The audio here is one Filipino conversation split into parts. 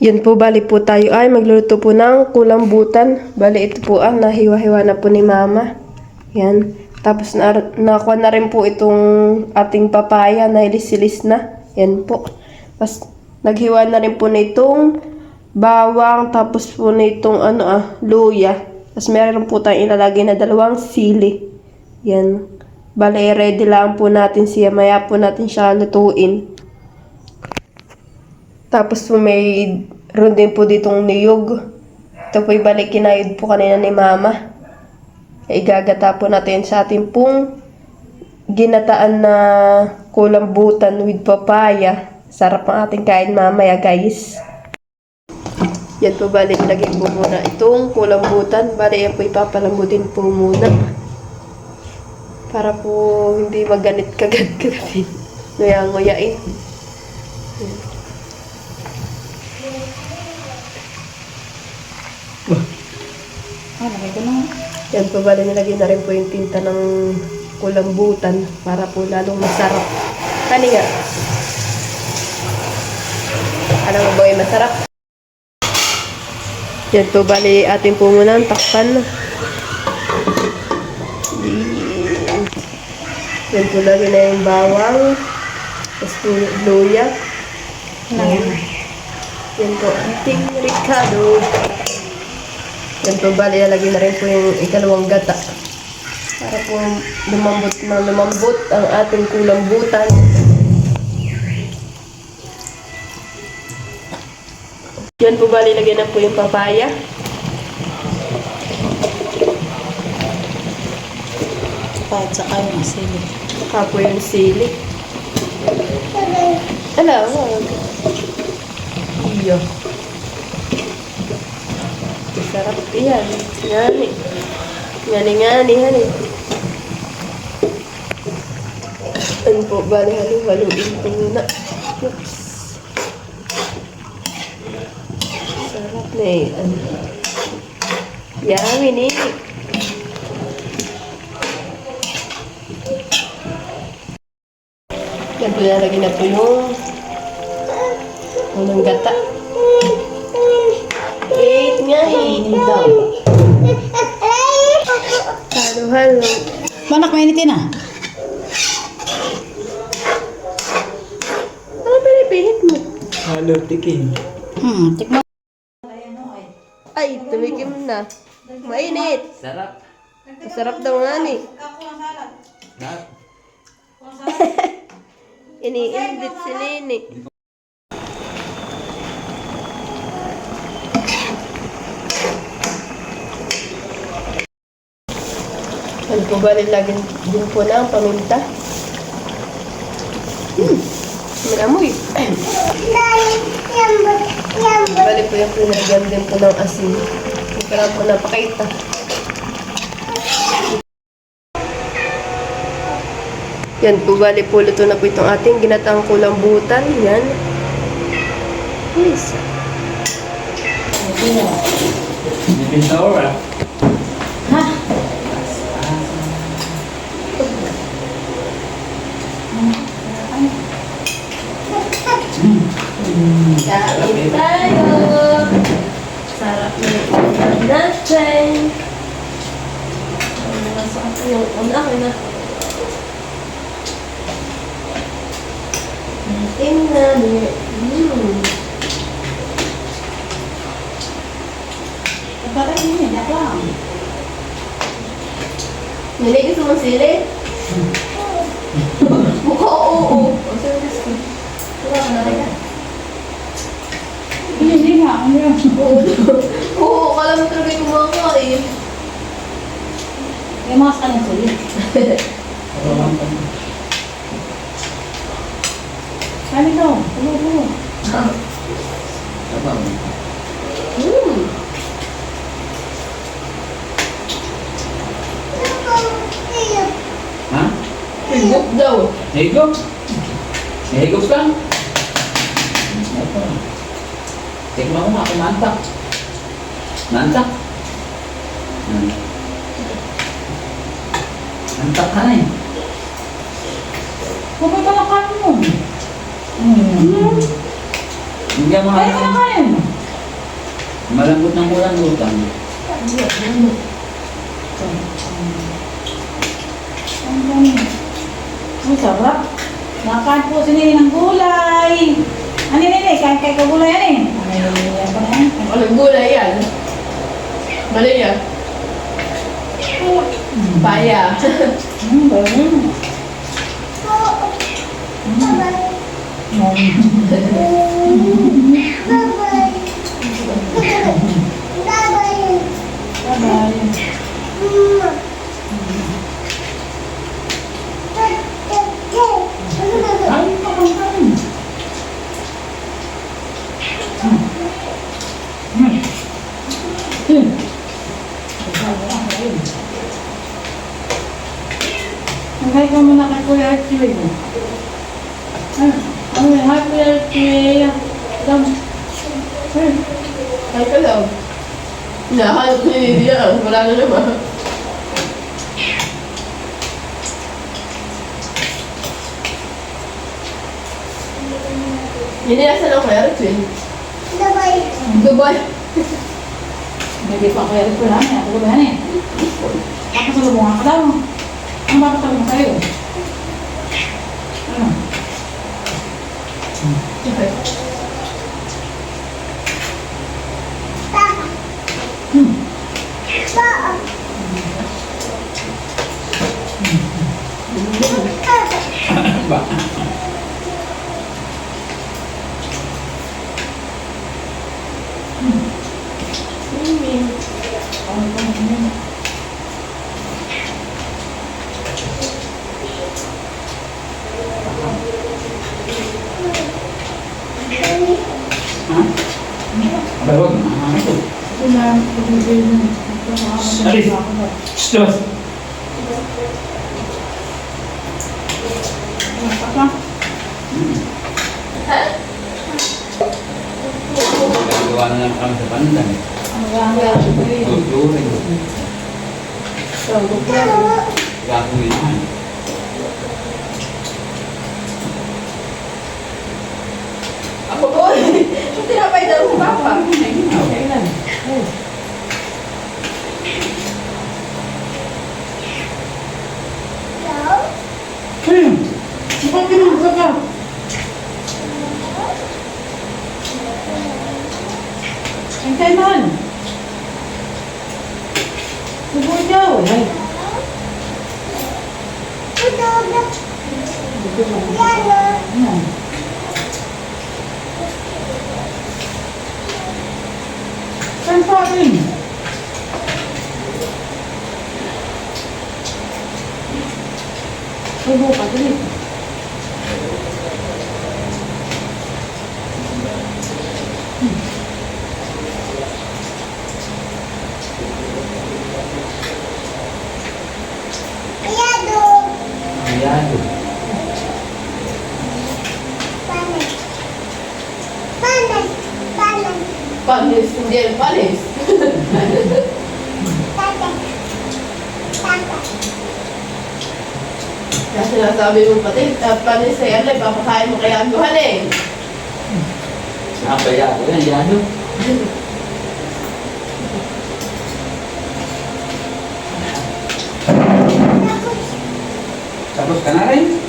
Yan po, bali po tayo ay magluluto po ng kulambutan. Bali ito po nahiwa-hiwa na po ni mama. Yan. Tapos nakuha na rin po itong ating papaya na ilis-ilis na. Yan po. Tapos naghiwa na rin po na itong bawang. Tapos po na itong luya. Tapos meron po tayong ilalagay na 2 sili. Yan. Bali ready lang po natin siya. Maya po natin siya lutuin. Tapos po may ron din po ditong niyog. Ito po ibalik kinayod po kanina ni mama. Igagata po natin sa ating pong ginataan na kulambutan with papaya. Sarap ang ating kain mamaya guys. Yan po bali ilagay po muna itong kulambutan. Bali yan po ipapalambutin po muna. Para po hindi maganit kagad kasi nguya-nguyain. Yan po bali nilagay na rin po yung tinta ng kulambutan para po lalong masarap. Kani nga? Alam mo ba yung masarap? Yan po bali atin po muna ang takpan. Yan po lagi na yung bawang. Tapos po luya. Yan po ating ricado. Yan po bali lalagay na rin po yung ikalawang gata. Para po lumambot ang ating kulambutan. Yan po bali lagyan na po yung papaya. At saka yung sili. Saka po yung sili. Ala, wag. Iyo. Sarap yan. Ngani. Ngani. Ano po, bali haluin po muna. Oops. Sarap na eh. Yummy ni. Yan po nalagay na po yung unang gata. Wait nga eh. Halo. Manak, mainitin na. Ano pinipihit mo? Halo, tikin. Tikman. Ay, tumikim na. Mainit. Sarap. Masarap daw nga ni. Sarap. Iniindit si Nini. Ano po ba nilagyan din po ng paminta? Malamoy. Bali po yung pinagyan din po ng asin. Hindi ko lang po napakita. Yan po, bali po luto na po itong ating ginataang kulambutan. Yan. Yes. Nipin sa ora. Kain tayo! Sarap na yung ulam natin. Masarap yung ulam na. Tingnan niyo. Bakit hindi? Dako lang. Nilay gusto mong sili? Mukha oo. Wala ka na rin. Hindi nga. Oo, kala mo talaga yung kumakain. May mga kanyang sili. Kami daw. Tulo. Sabang. Ha? Higop daw. Higop? Higop lang? Ito. Tikman mo nga kung mantak. Mantak? Mantak ka na eh. Huwag ka lang kain mo. Hindi mo Kaya ka na kain. Malambot ng ulan-ulan. Ang sarap. Nakain po si Nini ng gulay. Ano Nini? Kain ka gulay yan eh. Ay, pa yan. Walang gulay yan. Mali yan. Paya. Ganun. Bye-bye. Kain ka kang kain. Hanggang ka muna kay Kuya Archie. Ano yun? Hi, Kuya Archie. Ay ka daw. Nahanap ni Lydia. Wala na naman. Hindi nasa lang kaya Richie. Dubai. Hindi pa Kuya Archie lang. Ako ba yan eh? Papasalubungan ka daw. Ang papasalubungan kayo. Ano? Okay. Ba? Ha? Abay, huwag. Ito. Alis. Stop. Gagawa na lang kami sa pandan. Tuturin. Gagawin naman. Ako po. Tinapay daw si Papa. Ba't pinagsa ka? Ang kailan? Subo ikaw. Ay. Ano? Saan pa rin? Subo ka dali. Ayado. Panis. Hindi yan panis. Kasi nasabi mo pati, panis sa yan, papakain mo kaya ang buhan eh. Ayado. Ayado. Tapos ka na rin?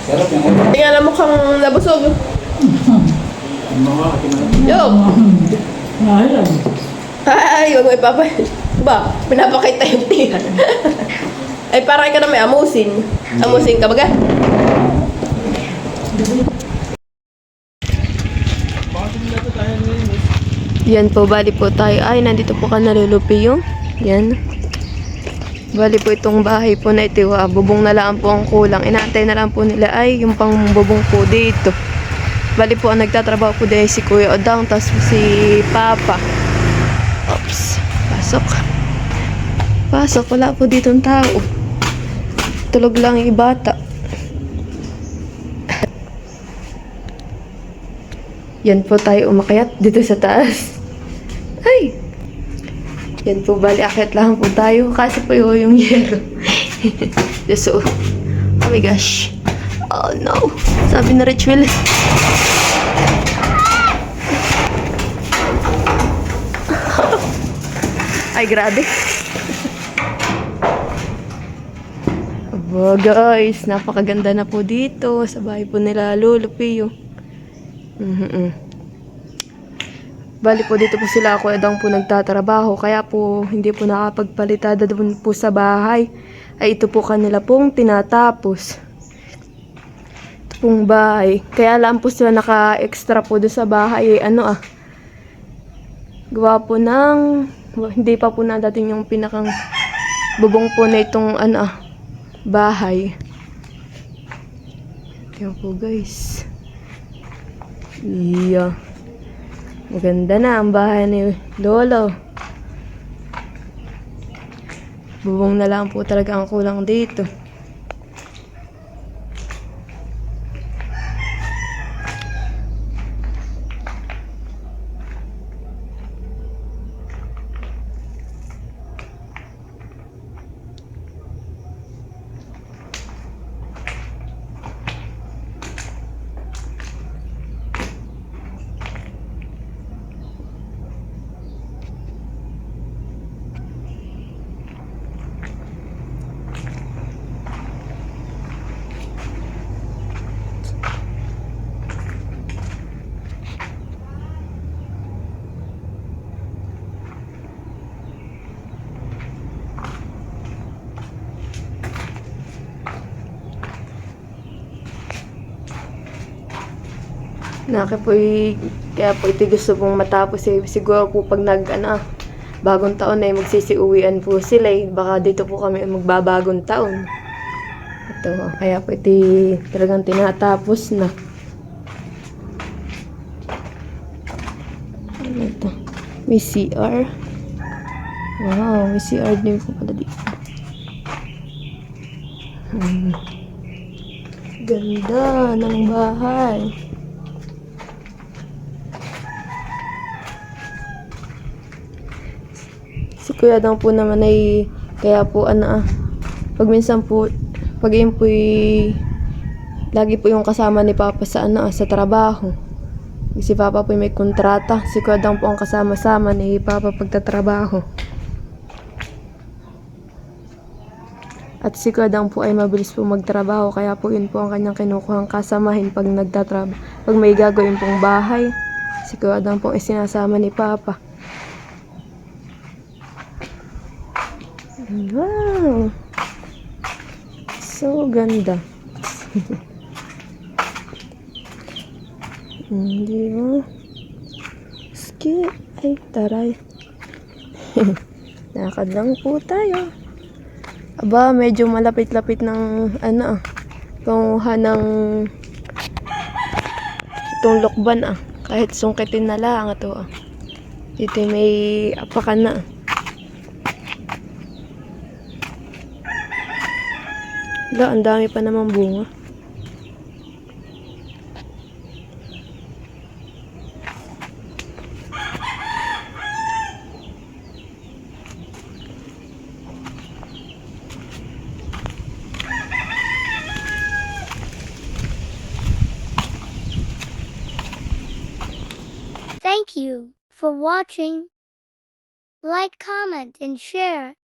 Sarap yung ulo. Tingnan na mukhang nabusog. Yo! Ayun. Ay, huwag mo ipapay. Ba, pinapakita yung tiyan. Ay, parang ka na may amusin. Amusin ka baga? Yan po, bali po tayo. Ay, nandito po ka nalulupi yung. Yan. Bali po itong bahay po na ito. Bubong na lang po ang kulang. Inaantay na lang po nila ay yung pang bubong po dito. Bali po ang nagtatrabaho po din si Kuya Odang, tapos si Papa. Oops. Pasok. Pasok. Wala po ditong tao. Tulog lang yung bata. Yan po tayo umakyat dito sa taas. Ay! Yan po, bali akyat lang po tayo. Kasi po yung yero. So, oh my gosh. Oh no. Sabi na Richwell. Ay, grabe. Aba, guys, napakaganda na po dito sa bahay po nila Lolo Pio. Bali po dito po sila ako edang po nagtatrabaho, kaya po hindi po nakapagpalitada doon po sa bahay. Ay ito po kanila pong tinatapos. Ito pong bahay. Kaya lang po sila naka-extra po doon sa bahay. Gawa po ng hindi pa po nadating yung pinakang bubong po na itong bahay. Yan po guys. Iya. Maganda na ang bahay ni Lolo. Bubong na lang po talaga ang kulang dito. Kaya po ito gusto pong matapos siguro po pag bagong taon ay magsisiuwian po sila baka dito po kami magbabagong taon. Ito, kaya po ito talagang tinatapos na. Ano ito? May CR. Wow, may CR din po pala dito. Ganda ng bahay. Si Kuya daw po naman ay kaya po pag minsan po pag yun po lagi po yung kasama ni Papa sa sa trabaho. Si Papa po may kontrata, si Kuya daw po ang kasama-sama ni Papa pagtatrabaho. At si Kuya daw po ay mabilis po magtrabaho, kaya po yun po ang kanyang kinukuhang kasamahin pag nagtatrabaho. Pag may gagawin pong bahay, si Kuya daw po ay sinasama ni Papa. Wow! So ganda. Di ba? Ski. Ay, taray. Lakad lang po tayo. Aba, medyo malapit-lapit ng tunguhan ng itong lokban Kahit sungkitin na lang ito Dito may apakan na ang dami pa namang bunga. Thank you for watching. Like, comment, and share.